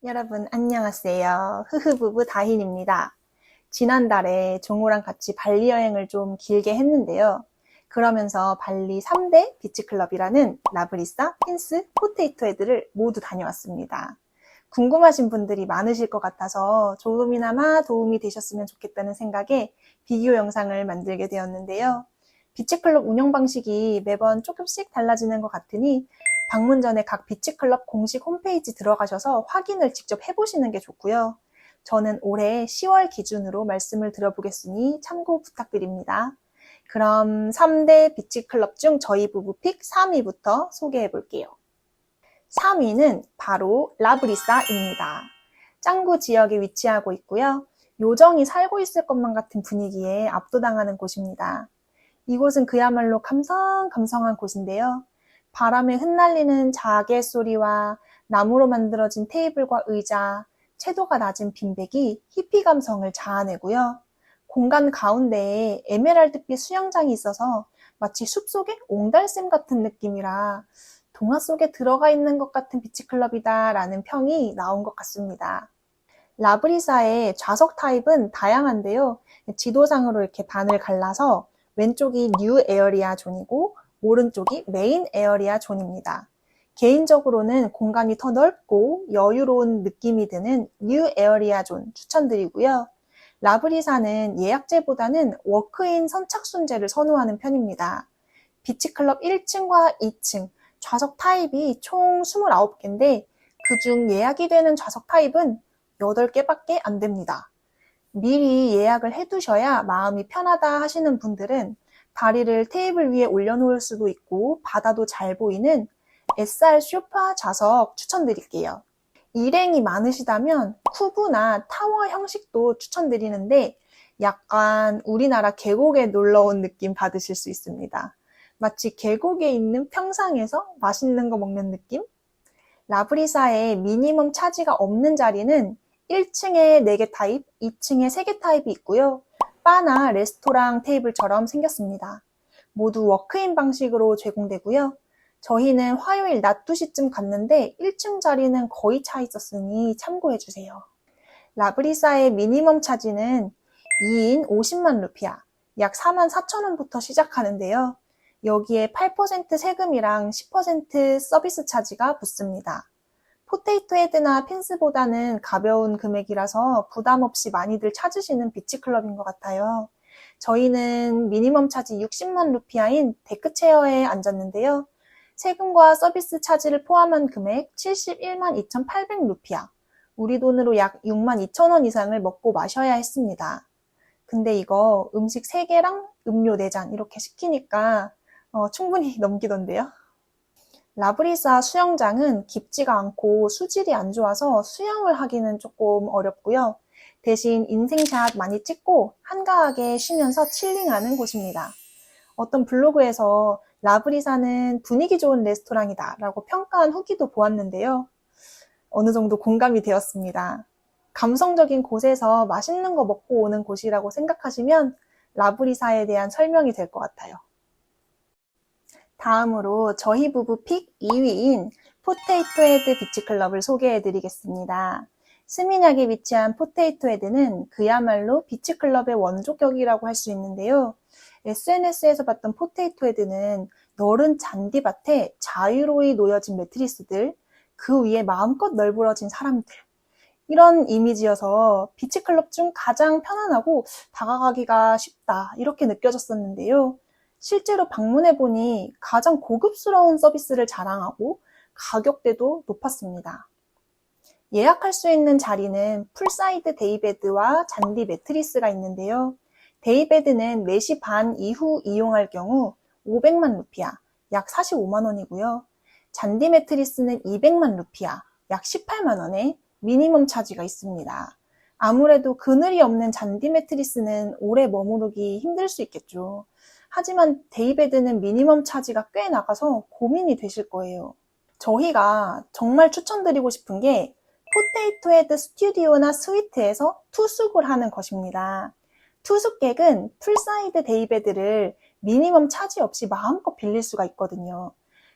여러분 안녕하세요. 흐흐부부 다힌입니다. 지난달에 종호랑 같이 발리 여행을 좀 길게 했는데요. 그러면서 발리 3대 비치클럽이라는 라브리사, 핀스, 포테이토 헤드를 모두 다녀왔습니다. 궁금하신 분들이 많으실 것 같아서 조금이나마 도움이 되셨으면 좋겠다는 생각에 비교 영상을 만들게 되었는데요. 비치클럽 운영 방식이 매번 조금씩 달라지는 것 같으니 방문 전에 각 비치클럽 공식 홈페이지 들어가셔서 확인을 직접 해보시는 게 좋고요. 저는 올해 10월 기준으로 말씀을 드려보겠으니 참고 부탁드립니다. 그럼 3대 비치클럽 중 저희 부부 픽 3위부터 소개해 볼게요. 3위는 바로 라브리사입니다. 짱구 지역에 위치하고 있고요. 요정이 살고 있을 것만 같은 분위기에 압도당하는 곳입니다. 이곳은 그야말로 감성한 곳인데요. 바람에 흩날리는 자개 소리와 나무로 만들어진 테이블과 의자, 채도가 낮은 빈백이 히피 감성을 자아내고요. 공간 가운데에 에메랄드빛 수영장이 있어서 마치 숲속의 옹달샘 같은 느낌이라 동화 속에 들어가 있는 것 같은 비치클럽이다 라는 평이 나온 것 같습니다. 라브리사의 좌석 타입은 다양한데요. 지도상으로 이렇게 반을 갈라서 왼쪽이 뉴 에어리아 존이고 오른쪽이 메인 에어리아 존입니다. 개인적으로는 공간이 더 넓고 여유로운 느낌이 드는 뉴 에어리아 존 추천드리고요. 라브리사는 예약제보다는 워크인 선착순제를 선호하는 편입니다. 비치클럽 1층과 2층 좌석 타입이 총 29개인데 그중 예약이 되는 좌석 타입은 8개밖에 안 됩니다. 미리 예약을 해두셔야 마음이 편하다 하시는 분들은 다리를 테이블 위에 올려놓을 수도 있고 바다도 잘 보이는 SR 쇼파 좌석 추천드릴게요. 일행이 많으시다면 쿠브나 타워 형식도 추천드리는데 약간 우리나라 계곡에 놀러온 느낌 받으실 수 있습니다. 마치 계곡에 있는 평상에서 맛있는 거 먹는 느낌? 라브리사에 미니멈 차지가 없는 자리는 1층에 4개 타입, 2층에 3개 타입이 있고요. 바나 레스토랑 테이블처럼 생겼습니다. 모두 워크인 방식으로 제공되고요. 저희는 화요일 낮 2시쯤 갔는데 1층 자리는 거의 차 있었으니 참고해주세요. 라브리사의 미니멈 차지는 2인 50만 루피아, 약 44,000원부터 시작하는데요. 여기에 8% 세금이랑 10% 서비스 차지가 붙습니다. 포테이토 헤드나 핀스보다는 가벼운 금액이라서 부담 없이 많이들 찾으시는 비치클럽인 것 같아요. 저희는 미니멈 차지 60만 루피아인 데크체어에 앉았는데요. 세금과 서비스 차지를 포함한 금액 71만 2,800 루피아. 우리 돈으로 약 6만 2천원 이상을 먹고 마셔야 했습니다. 근데 이거 음식 3개랑 음료 4잔 이렇게 시키니까 충분히 넘기던데요. 라브리사 수영장은 깊지가 않고 수질이 안 좋아서 수영을 하기는 조금 어렵고요. 대신 인생샷 많이 찍고 한가하게 쉬면서 칠링하는 곳입니다. 어떤 블로그에서 라브리사는 분위기 좋은 레스토랑이다 라고 평가한 후기도 보았는데요. 어느 정도 공감이 되었습니다. 감성적인 곳에서 맛있는 거 먹고 오는 곳이라고 생각하시면 라브리사에 대한 설명이 될 것 같아요. 다음으로 저희 부부 픽 2위인 포테이토 헤드 비치클럽을 소개해 드리겠습니다. 스미냑에 위치한 포테이토 헤드는 그야말로 비치클럽의 원조격이라고 할 수 있는데요. SNS에서 봤던 포테이토 헤드는 넓은 잔디밭에 자유로이 놓여진 매트리스들, 그 위에 마음껏 널브러진 사람들, 이런 이미지여서 비치클럽 중 가장 편안하고 다가가기가 쉽다 이렇게 느껴졌었는데요. 실제로 방문해보니 가장 고급스러운 서비스를 자랑하고 가격대도 높았습니다. 예약할 수 있는 자리는 풀사이드 데이베드와 잔디 매트리스가 있는데요. 데이베드는 4시 반 이후 이용할 경우 500만 루피아, 약 45만 원이고요. 잔디 매트리스는 200만 루피아, 약 18만 원에 미니멈 차지가 있습니다. 아무래도 그늘이 없는 잔디 매트리스는 오래 머무르기 힘들 수 있겠죠. 하지만 데이베드는 미니멈 차지가 꽤 나가서 고민이 되실 거예요. 저희가 정말 추천드리고 싶은 게 포테이토 헤드 스튜디오나 스위트에서 투숙을 하는 것입니다. 투숙객은 풀사이드 데이베드를 미니멈 차지 없이 마음껏 빌릴 수가 있거든요.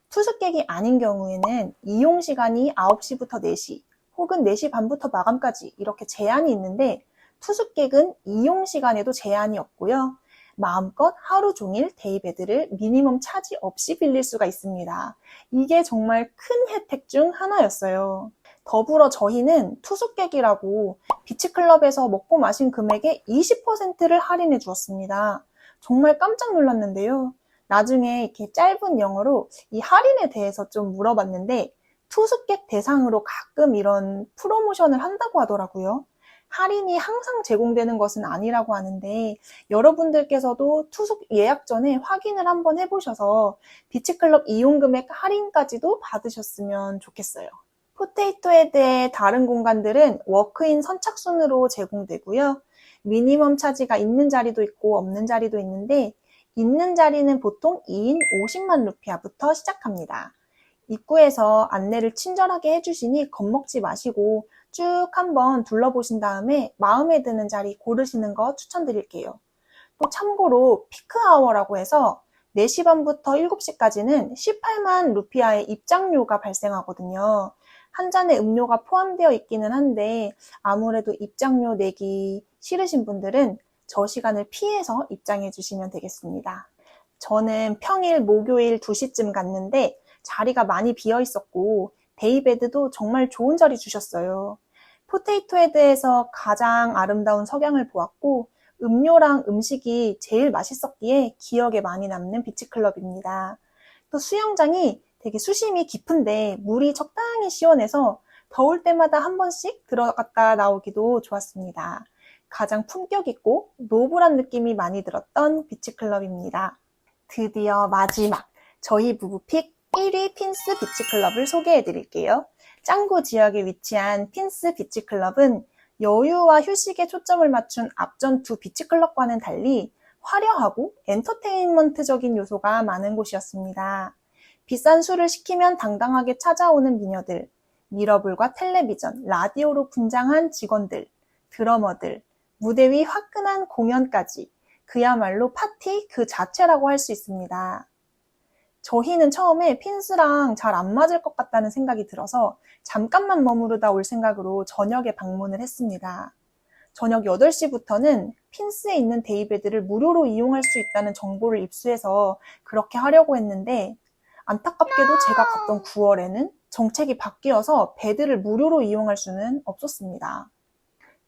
투숙객이 아닌 경우에는 이용 시간이 9시부터 4시 혹은 4시 반부터 마감까지 이렇게 제한이 있는데 투숙객은 이용 시간에도 제한이 없고요. 마음껏 하루 종일 데이베드를 미니멈 차지 없이 빌릴 수가 있습니다. 이게 정말 큰 혜택 중 하나였어요. 더불어 저희는 투숙객이라고 비치클럽에서 먹고 마신 금액의 20%를 할인해 주었습니다. 정말 깜짝 놀랐는데요. 나중에 이렇게 짧은 영어로 이 할인에 대해서 좀 물어봤는데 투숙객 대상으로 가끔 이런 프로모션을 한다고 하더라고요. 할인이 항상 제공되는 것은 아니라고 하는데 여러분들께서도 투숙 예약 전에 확인을 한번 해보셔서 비치클럽 이용 금액 할인까지도 받으셨으면 좋겠어요. 포테이토 헤드의 다른 공간들은 워크인 선착순으로 제공되고요. 미니멈 차지가 있는 자리도 있고 없는 자리도 있는데 있는 자리는 보통 2인 50만 루피아부터 시작합니다. 입구에서 안내를 친절하게 해주시니 겁먹지 마시고 쭉 한번 둘러보신 다음에 마음에 드는 자리 고르시는 거 추천드릴게요. 또 참고로 피크아워라고 해서 4시 반부터 7시까지는 18만 루피아의 입장료가 발생하거든요. 한 잔의 음료가 포함되어 있기는 한데 아무래도 입장료 내기 싫으신 분들은 저 시간을 피해서 입장해 주시면 되겠습니다. 저는 평일 목요일 2시쯤 갔는데 자리가 많이 비어 있었고 데이베드도 정말 좋은 자리 주셨어요. 포테이토 헤드에서 가장 아름다운 석양을 보았고 음료랑 음식이 제일 맛있었기에 기억에 많이 남는 비치클럽입니다. 또 수영장이 되게 수심이 깊은데 물이 적당히 시원해서 더울 때마다 한 번씩 들어갔다 나오기도 좋았습니다. 가장 품격 있고 노블한 느낌이 많이 들었던 비치클럽입니다. 드디어 마지막 저희 부부 픽 1위 핀스 비치클럽을 소개해 드릴게요. 짱구 지역에 위치한 핀스 비치클럽은 여유와 휴식에 초점을 맞춘 앞전 두 비치클럽과는 달리 화려하고 엔터테인먼트적인 요소가 많은 곳이었습니다. 비싼 술을 시키면 당당하게 찾아오는 미녀들, 미러볼과 텔레비전, 라디오로 분장한 직원들, 드러머들, 무대 위 화끈한 공연까지 그야말로 파티 그 자체라고 할 수 있습니다. 저희는 처음에 핀스랑 잘 안 맞을 것 같다는 생각이 들어서 잠깐만 머무르다 올 생각으로 저녁에 방문을 했습니다. 저녁 8시부터는 핀스에 있는 데이베드를 무료로 이용할 수 있다는 정보를 입수해서 그렇게 하려고 했는데 안타깝게도 제가 갔던 9월에는 정책이 바뀌어서 베드를 무료로 이용할 수는 없었습니다.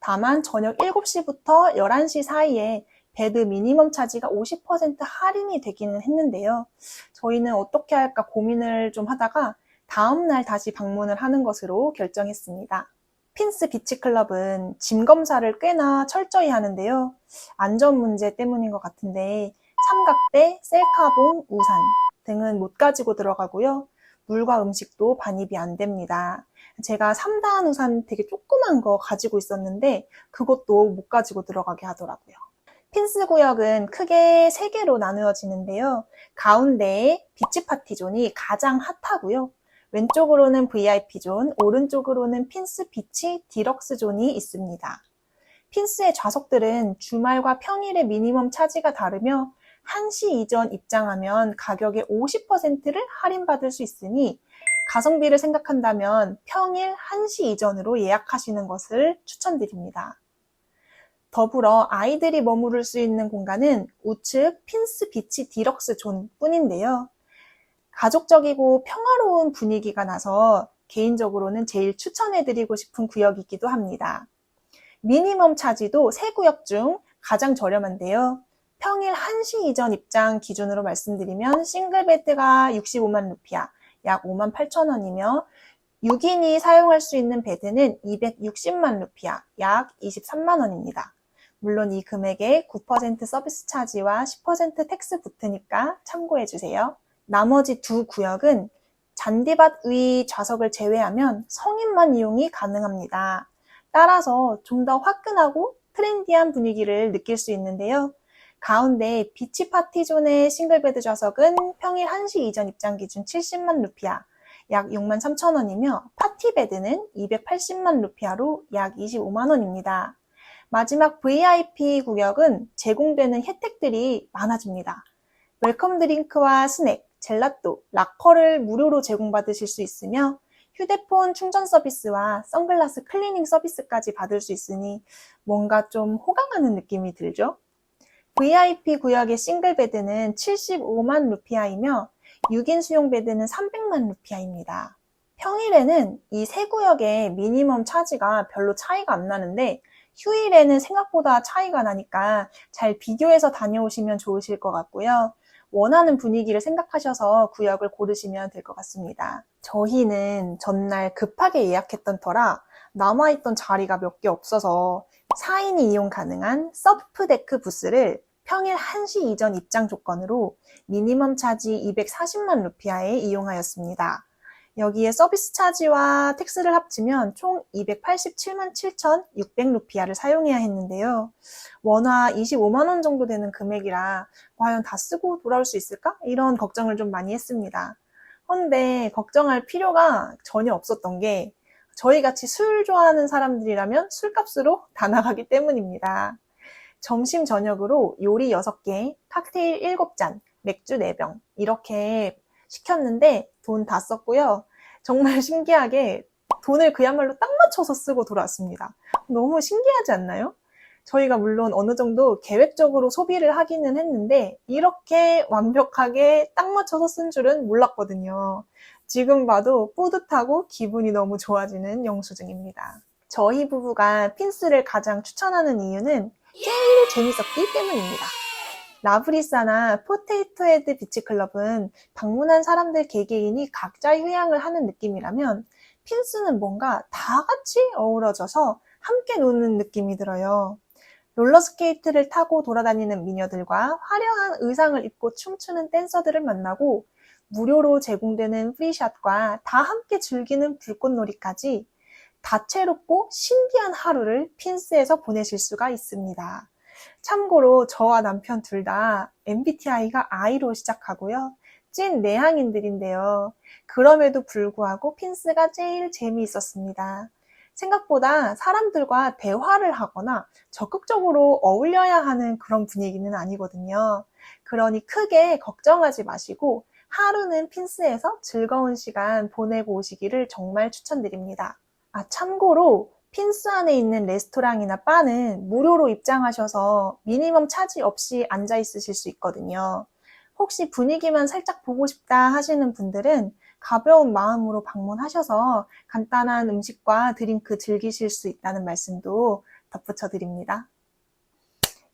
다만 저녁 7시부터 11시 사이에 베드 미니멈 차지가 50% 할인이 되기는 했는데요. 저희는 어떻게 할까 고민을 좀 하다가 다음날 다시 방문을 하는 것으로 결정했습니다. 핀스 비치클럽은 짐 검사를 꽤나 철저히 하는데요. 안전 문제 때문인 것 같은데 삼각대, 셀카봉, 우산 등은 못 가지고 들어가고요. 물과 음식도 반입이 안 됩니다. 제가 3단 우산 되게 조그만 거 가지고 있었는데 그것도 못 가지고 들어가게 하더라고요. 핀스 구역은 크게 3개로 나누어지는데요. 가운데에 비치 파티 존이 가장 핫하고요. 왼쪽으로는 VIP 존, 오른쪽으로는 핀스 비치 디럭스 존이 있습니다. 핀스의 좌석들은 주말과 평일의 미니멈 차지가 다르며 1시 이전 입장하면 가격의 50%를 할인받을 수 있으니 가성비를 생각한다면 평일 1시 이전으로 예약하시는 것을 추천드립니다. 더불어 아이들이 머무를 수 있는 공간은 우측 핀스 비치 디럭스 존 뿐인데요. 가족적이고 평화로운 분위기가 나서 개인적으로는 제일 추천해드리고 싶은 구역이기도 합니다. 미니멈 차지도 3구역 중 가장 저렴한데요. 평일 1시 이전 입장 기준으로 말씀드리면 싱글 베드가 65만 루피아, 약 5만 8천 원이며 6인이 사용할 수 있는 베드는 260만 루피아, 약 23만 원입니다. 물론 이 금액에 9% 서비스 차지와 10% 텍스 붙으니까 참고해주세요. 나머지 두 구역은 잔디밭 위 좌석을 제외하면 성인만 이용이 가능합니다. 따라서 좀 더 화끈하고 트렌디한 분위기를 느낄 수 있는데요. 가운데 비치 파티 존의 싱글베드 좌석은 평일 1시 이전 입장 기준 70만 루피아, 약 6만 3천 원이며 파티 베드는 280만 루피아로 약 25만 원입니다. 마지막 VIP 구역은 제공되는 혜택들이 많아집니다. 웰컴 드링크와 스낵, 젤라또, 락커를 무료로 제공받으실 수 있으며 휴대폰 충전 서비스와 선글라스 클리닝 서비스까지 받을 수 있으니 뭔가 좀 호강하는 느낌이 들죠? VIP 구역의 싱글 베드는 75만 루피아이며 6인 수용 베드는 300만 루피아입니다. 평일에는 이 세 구역의 미니멈 차지가 별로 차이가 안 나는데 휴일에는 생각보다 차이가 나니까 잘 비교해서 다녀오시면 좋으실 것 같고요. 원하는 분위기를 생각하셔서 구역을 고르시면 될 것 같습니다. 저희는 전날 급하게 예약했던 터라 남아있던 자리가 몇 개 없어서 4인이 이용 가능한 서프데크 부스를 평일 1시 이전 입장 조건으로 미니멈 차지 240만 루피아에 이용하였습니다. 여기에 서비스 차지와 텍스를 합치면 총 287만 7,600 루피아를 사용해야 했는데요. 원화 25만 원 정도 되는 금액이라 과연 다 쓰고 돌아올 수 있을까? 이런 걱정을 좀 많이 했습니다. 그런데 걱정할 필요가 전혀 없었던 게 저희같이 술 좋아하는 사람들이라면 술값으로 다 나가기 때문입니다. 점심 저녁으로 요리 6개, 칵테일 7잔, 맥주 4병 이렇게 시켰는데 돈 다 썼고요. 정말 신기하게 돈을 그야말로 딱 맞춰서 쓰고 돌아왔습니다. 너무 신기하지 않나요? 저희가 물론 어느 정도 계획적으로 소비를 하기는 했는데 이렇게 완벽하게 딱 맞춰서 쓴 줄은 몰랐거든요. 지금 봐도 뿌듯하고 기분이 너무 좋아지는 영수증입니다. 저희 부부가 핀스를 가장 추천하는 이유는 제일 재밌었기 때문입니다. 라브리사나 포테이토 헤드 비치클럽은 방문한 사람들 개개인이 각자 휴양을 하는 느낌이라면 핀스는 뭔가 다 같이 어우러져서 함께 노는 느낌이 들어요. 롤러스케이트를 타고 돌아다니는 미녀들과 화려한 의상을 입고 춤추는 댄서들을 만나고 무료로 제공되는 프리샷과 다 함께 즐기는 불꽃놀이까지 다채롭고 신기한 하루를 핀스에서 보내실 수가 있습니다. 참고로 저와 남편 둘 다 MBTI가 I로 시작하고요. 찐 내향인들인데요. 그럼에도 불구하고 핀스가 제일 재미있었습니다. 생각보다 사람들과 대화를 하거나 적극적으로 어울려야 하는 그런 분위기는 아니거든요. 그러니 크게 걱정하지 마시고 하루는 핀스에서 즐거운 시간 보내고 오시기를 정말 추천드립니다. 참고로 핀스 안에 있는 레스토랑이나 바는 무료로 입장하셔서 미니멈 차지 없이 앉아 있으실 수 있거든요. 혹시 분위기만 살짝 보고 싶다 하시는 분들은 가벼운 마음으로 방문하셔서 간단한 음식과 드링크 즐기실 수 있다는 말씀도 덧붙여 드립니다.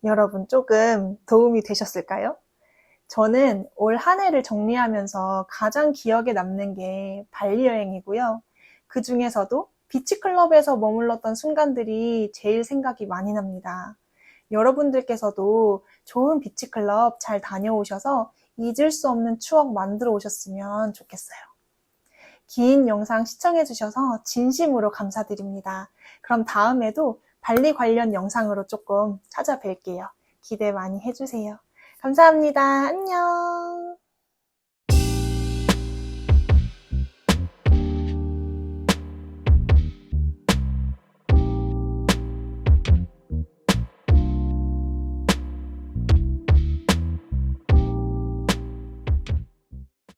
여러분 조금 도움이 되셨을까요? 저는 올 한 해를 정리하면서 가장 기억에 남는 게 발리 여행이고요. 그 중에서도 비치클럽에서 머물렀던 순간들이 제일 생각이 많이 납니다. 여러분들께서도 좋은 비치클럽 잘 다녀오셔서 잊을 수 없는 추억 만들어 오셨으면 좋겠어요. 긴 영상 시청해주셔서 진심으로 감사드립니다. 그럼 다음에도 발리 관련 영상으로 조금 찾아뵐게요. 기대 많이 해주세요. 감사합니다. 안녕.